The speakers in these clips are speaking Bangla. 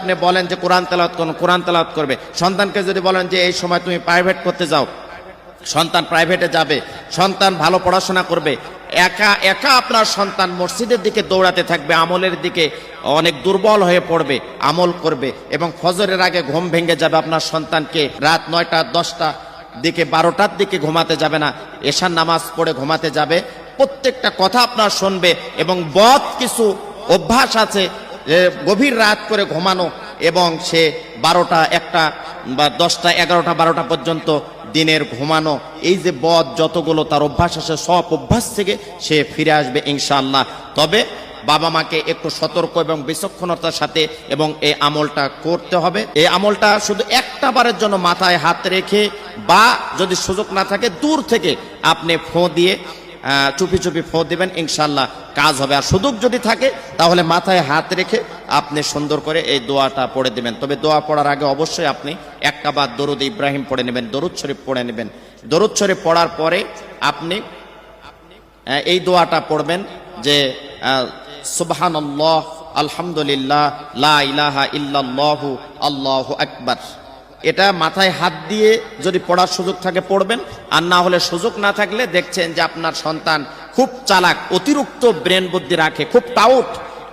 আপনি বলেন যে কোরআন তেলাওয়াত করুন, কোরআন তেলাওয়াত করবে। সন্তানকে যদি বলেন যে এই সময় তুমি প্রাইভেট করতে যাও, সন্তান প্রাইভেটে যাবে, সন্তান ভালো পড়াশোনা করবে। একা একা আপনার সন্তান মসজিদের দিকে দৌড়াতে থাকবে, আমলের দিকে অনেক দুর্বল হয়ে পড়বে, আমল করবে এবং ফজরের আগে ঘুম ভেঙে যাবে। আপনার সন্তানকে রাত 9টা 10টা দিকে 12টার দিকে ঘুমাতে যাবে না, এশার নামাজ পড়ে ঘুমাতে যাবে। প্রত্যেকটা কথা আপনার শুনবে এবং বদ কিছু অভ্যাস আছে, গভীর রাত করে ঘুমানো এবং সে 12টা 1টা বা 10টা 11টা 12টা পর্যন্ত দিনের ঘুমানো, এই যে বদ যতগুলো তার অভ্যাস আছে সব অভ্যাস থেকে সে ফিরে আসবে ইনশাআল্লাহ। তবে বাবা মাকে একটু সতর্ক এবং বিচক্ষণতার সাথে এবং এই আমলটা করতে হবে। এই আমলটা শুধু একটা বারের জন্য মাথায় হাত রেখে বা যদি সুযোগ না থাকে দূর থেকে আপনি ফোঁ দিয়ে চুপি চুপি ফোঁ দিবেন, ইনশাআল্লাহ কাজ হবে। আর সুযোগ যদি থাকে তাহলে মাথায় হাত রেখে আপনি সুন্দর করে এই দোয়াটা পড়ে দিবেন। তবে দোয়া পড়ার আগে অবশ্যই আপনি একটা বার দরুদ ইব্রাহিম পড়ে নেবেন, দরুদ শরীফ পড়ে নেবেন। দরুদ শরীফ পড়ার পরে আপনি এই দোয়াটা পড়বেন যে সুবহানাল্লাহ আলহামদুলিল্লাহ লা ইলাহা ইল্লাল্লাহু আল্লাহু আকবার। এটা মাথায় হাত দিয়ে যদি পড়ার সুযোগ থাকে পড়বেন, আর না হলে সুযোগ না থাকলে দেখছেন যে আপনার সন্তান খুব চালাক, অতিরিক্ত ব্রেন বুদ্ধি রাখে, খুব টাউট,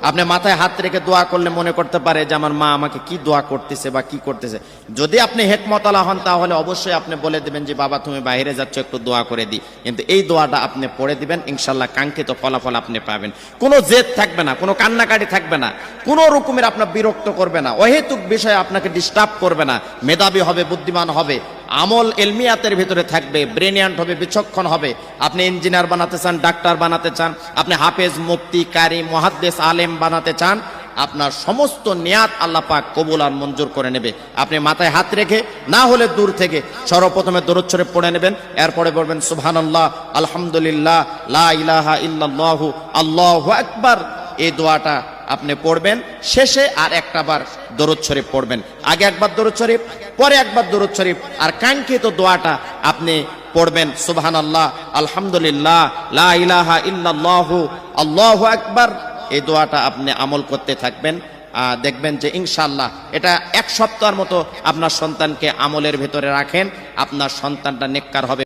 আপনি মাথায় হাত রেখে দোয়া করলে মনে করতে পারে যে আমার মা আমাকে কি দোয়া করতেছে বা কি করতেছে। যদি আপনি হেকমতওয়ালা হন তাহলে অবশ্যই আপনি বলে দিবেন যে বাবা তুমি বাইরে যাচ্ছ একটু দোয়া করে দিই, কিন্তু এই দোয়াটা আপনি পড়ে দিবেন, ইনশাল্লাহ কাঙ্ক্ষিত ফলাফল আপনি পাবেন। কোনো জেদ থাকবে না, কোনো কান্নাকাটি থাকবে না, কোনো রকমের আপনার বিরক্ত করবে না, অহেতুক বিষয়ে আপনাকে ডিস্টার্ব করবে না, মেধাবী হবে, বুদ্ধিমান হবে, আমল এলমিয়াতের ভিতরে থাকবে, ব্রেনিয়ান্ট হবে, বিচক্ষণ হবে। আপনি ইঞ্জিনিয়ার বানাতে চান, ডাক্তার বানাতে চান, আপনি হাফেজ, মুফতি, কারি, মুহাদ্দিস, আলেম বানাতে চান, আপনার সমস্ত নিয়াত আল্লাহ পাক কবুল আর মঞ্জুর করে নেবে। আপনি মাথায় হাত রেখে না হলে দূর থেকে সর্বপ্রথমে দরুদ শরীফ পড়ে নেবেন, এরপরে বলবেন সুবহানাল্লাহ আলহামদুলিল্লাহ লা ইলাহা ইল্লাল্লাহু আল্লাহু আকবার। এই দোয়াটা আপনি পড়বেন, শেষে আর একটা বার দরুদ শরীফ পড়বেন। আগে একবার দরুদ শরীফ, পরে একবার দরুদ শরীফ, আর কাঙ্ক্ষিত দোয়াটা আপনি পড়বেন সুবহানাল্লাহ আলহামদুলিল্লাহ লা ইলাহা ইল্লাল্লাহু আল্লাহু আকবার। এই দোয়াটা আপনি আমল করতে থাকবেন, দেখবেন যে ইনশাআল্লাহ এটা 1 সপ্তাহের মতো আপনার সন্তানকে আমলের ভেতরে রাখেন, আপনার সন্তানটা নেককার হবে।